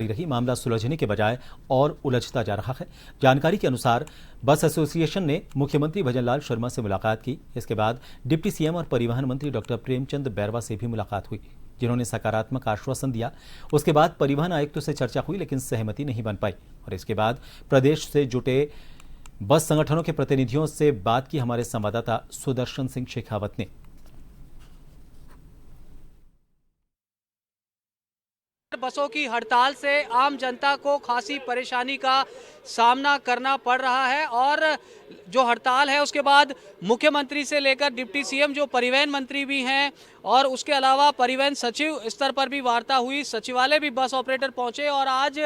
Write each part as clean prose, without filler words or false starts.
रही मामला सुलझने के बजाय और उलझता जा रहा है। जानकारी के अनुसार बस एसोसिएशन ने मुख्यमंत्री भजनलाल शर्मा से मुलाकात की। इसके बाद डिप्टी सीएम और परिवहन मंत्री डॉक्टर प्रेमचंद बैरवा से भी मुलाकात हुई, जिन्होंने सकारात्मक आश्वासन दिया। उसके बाद परिवहन आयुक्तों से चर्चा हुई, लेकिन सहमति नहीं बन पाई। और इसके बाद प्रदेश से जुटे बस संगठनों के प्रतिनिधियों से बात की हमारे संवाददाता सुदर्शन सिंह शेखावत ने। बसों की हड़ताल से आम जनता को खासी परेशानी का सामना करना पड़ रहा है और जो हड़ताल है उसके बाद मुख्यमंत्री से लेकर डिप्टी सीएम जो परिवहन मंत्री भी हैं और उसके अलावा परिवहन सचिव स्तर पर भी वार्ता हुई। सचिवालय भी बस ऑपरेटर पहुंचे और आज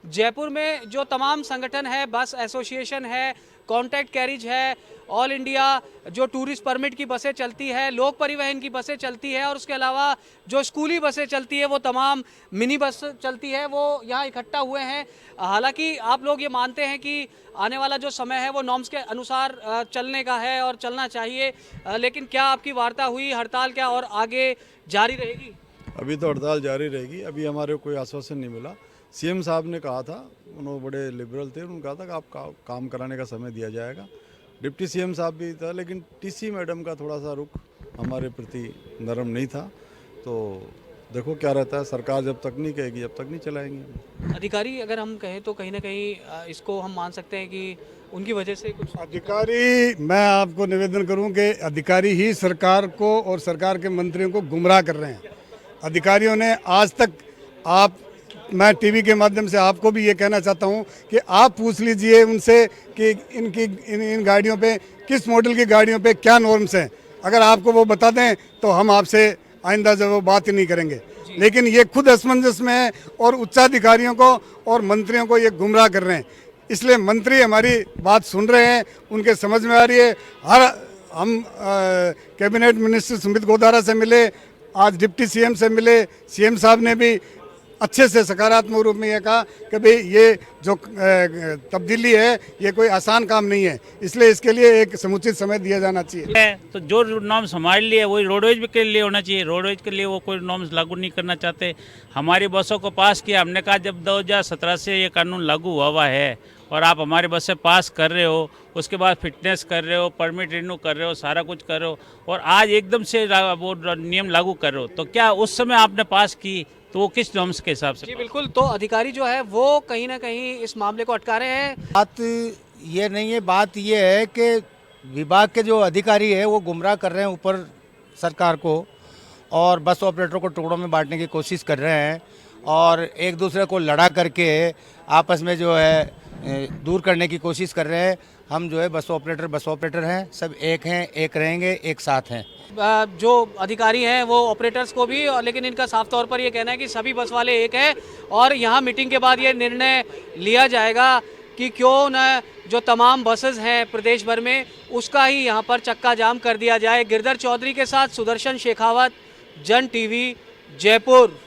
जयपुर में जो तमाम संगठन है, बस एसोसिएशन है, कॉन्ट्रैक्ट कैरिज है, ऑल इंडिया जो टूरिस्ट परमिट की बसें चलती है, लोक परिवहन की बसें चलती है और उसके अलावा जो स्कूली बसें चलती है, वो तमाम मिनी बस चलती है, वो यहाँ इकट्ठा हुए हैं। हालांकि आप लोग ये मानते हैं कि आने वाला जो समय है वो नॉर्म्स के अनुसार चलने का है और चलना चाहिए, लेकिन क्या आपकी वार्ता हुई? हड़ताल क्या और आगे जारी रहेगी? अभी तो हड़ताल जारी रहेगी। अभी हमारे को कोई आश्वासन नहीं मिला। सीएम साहब ने कहा था, उन्होंने बड़े लिबरल थे, उन्होंने कहा था कि आप काम कराने का समय दिया जाएगा। डिप्टी सीएम साहब भी था, लेकिन टीसी मैडम का थोड़ा सा रुख हमारे प्रति नरम नहीं था। तो देखो क्या रहता है, सरकार जब तक नहीं कहेगी जब तक नहीं चलाएंगे। अधिकारी अगर हम कहें तो कहीं ना कहीं इसको हम मान सकते हैं कि उनकी वजह से कुछ अधिकारी, मैं आपको निवेदन करूं कि अधिकारी ही सरकार को और सरकार के मंत्रियों को गुमराह कर रहे हैं। अधिकारियों ने आज तक, मैं टीवी के माध्यम से आपको भी ये कहना चाहता हूं कि आप पूछ लीजिए उनसे कि इन गाड़ियों पे, किस मॉडल की गाड़ियों पे क्या नॉर्म्स हैं। अगर आपको वो बता दें तो हम आपसे आइंदा जब वो बात ही नहीं करेंगे। लेकिन ये खुद असमंजस में है और उच्चाधिकारियों को और मंत्रियों को ये गुमराह कर रहे हैं। इसलिए मंत्री हमारी बात सुन रहे हैं, उनके समझ में आ रही है। हम कैबिनेट मिनिस्टर सुमित गोदारा से मिले, आज डिप्टी सीएम से मिले। सीएम साहब ने भी अच्छे से सकारात्मक रूप में यह कहा कि भाई ये जो तब्दीली है ये कोई आसान काम नहीं है, इसलिए इसके लिए एक समुचित समय दिया जाना चाहिए। तो जो नॉर्म्स हमारे लिए वही रोडवेज के लिए होना चाहिए। रोडवेज के लिए वो कोई नॉर्म्स लागू नहीं करना चाहते। हमारी बसों को पास किया, हमने कहा जब 2017 से ये कानून लागू हुआ है और आप हमारी बसें पास कर रहे हो, उसके बाद फिटनेस कर रहे हो, परमिट रिन्यू कर रहे हो, सारा कुछ कर रहे हो और आज एकदम से वो नियम लागू कर रहे हो, तो क्या उस समय आपने पास की तो वो किस नॉर्म्स के हिसाब से? जी बिल्कुल। तो अधिकारी जो है वो कहीं ना कहीं इस मामले को अटका रहे हैं। बात ये नहीं है, बात ये है कि विभाग के जो अधिकारी है वो गुमराह कर रहे हैं ऊपर सरकार को और बस ऑपरेटर को टुकड़ों में बांटने की कोशिश कर रहे हैं और एक दूसरे को लड़ा करके आपस में जो है दूर करने की कोशिश कर रहे हैं। हम जो है बस ऑपरेटर हैं, सब एक हैं, एक रहेंगे, एक साथ हैं। जो अधिकारी हैं वो ऑपरेटर्स को भी, लेकिन इनका साफ तौर पर ये कहना है कि सभी बस वाले एक हैं और यहाँ मीटिंग के बाद ये निर्णय लिया जाएगा कि क्यों न जो तमाम बसेस हैं प्रदेश भर में उसका ही यहाँ पर चक्का जाम कर दिया जाए। गिरधर चौधरी के साथ सुदर्शन शेखावत, जन टीवी, जयपुर।